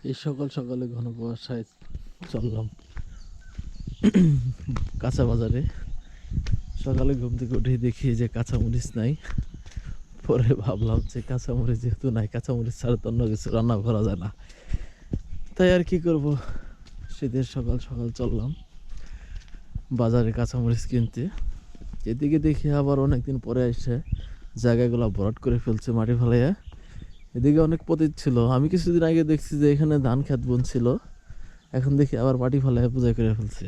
এই সকাল সকালে ঘন কুয়াশায় চললাম কাঁচা বাজারে। সকালে ঘুম থেকে উঠে দেখি যে কাঁচামরিচ নাই। পরে ভাবলাম যে কাঁচামরিচ যেহেতু নাই, কাঁচামরিচ ছাড়া তো অন্য কিছু রান্না করা যায় না, তাই আর কি করব, শীতের সকাল সকাল চললাম বাজারে কাঁচামরিচ কিনতে। এদিকে দেখি আবার অনেকদিন পরে এসে জায়গাগুলো ভরাট করে ফেলছে মাটি ফেলাইয়া। এদিকে অনেক পতিত ছিল, আমি কিছুদিন আগে দেখছি যে এখানে ধান খেত বুনছিল, এখন দেখি আবার মাটি ফেলাইয়া পূজা করে ফেলছে।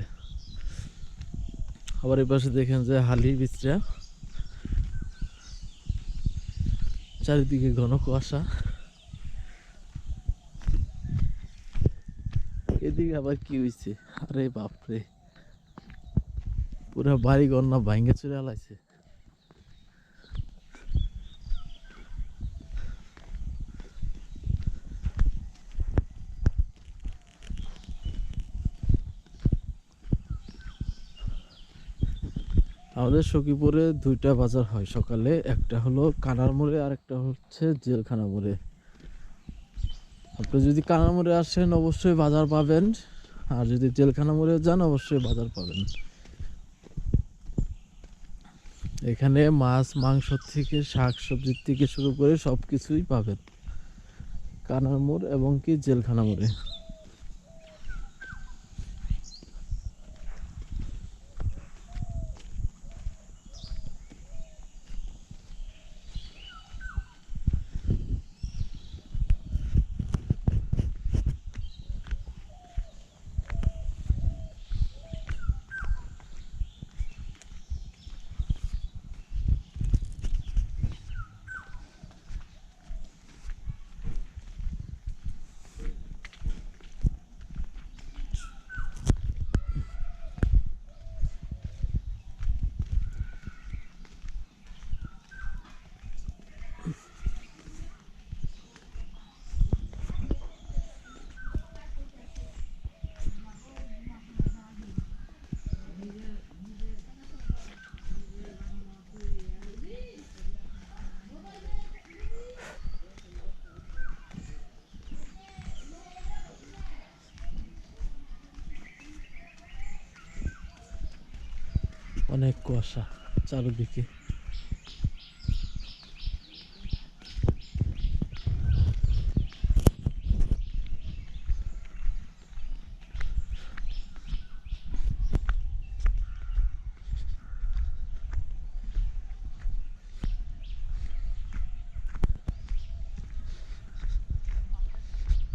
আবার এই পাশে দেখেন যে হালি বিচরা, চারিদিকে ঘন কুয়াশা। এদিকে আবার কি হয়েছে, আরে বাপরে, পুরা বাড়ি ঘর না ভাঙ্গে চুরে আলাইছে। আমাদের সখীপুরে দুইটা বাজার হয় সকালে, একটা হলো কানার মোড়ে আর একটা হচ্ছে জেলখানা মোড়ে। আপনি যদি কানার মোড়ে আসেন অবশ্যই বাজার পাবেন, আর যদি জেলখানা মোড়ে যান অবশ্যই বাজার পাবেন। এখানে মাছ মাংস থেকে শাক সবজির থেকে শুরু করে সব কিছুই পাবেন কানার মোড় এবং কি জেলখানা মোড়ে। অনেক কুয়াশা চারিদিকে।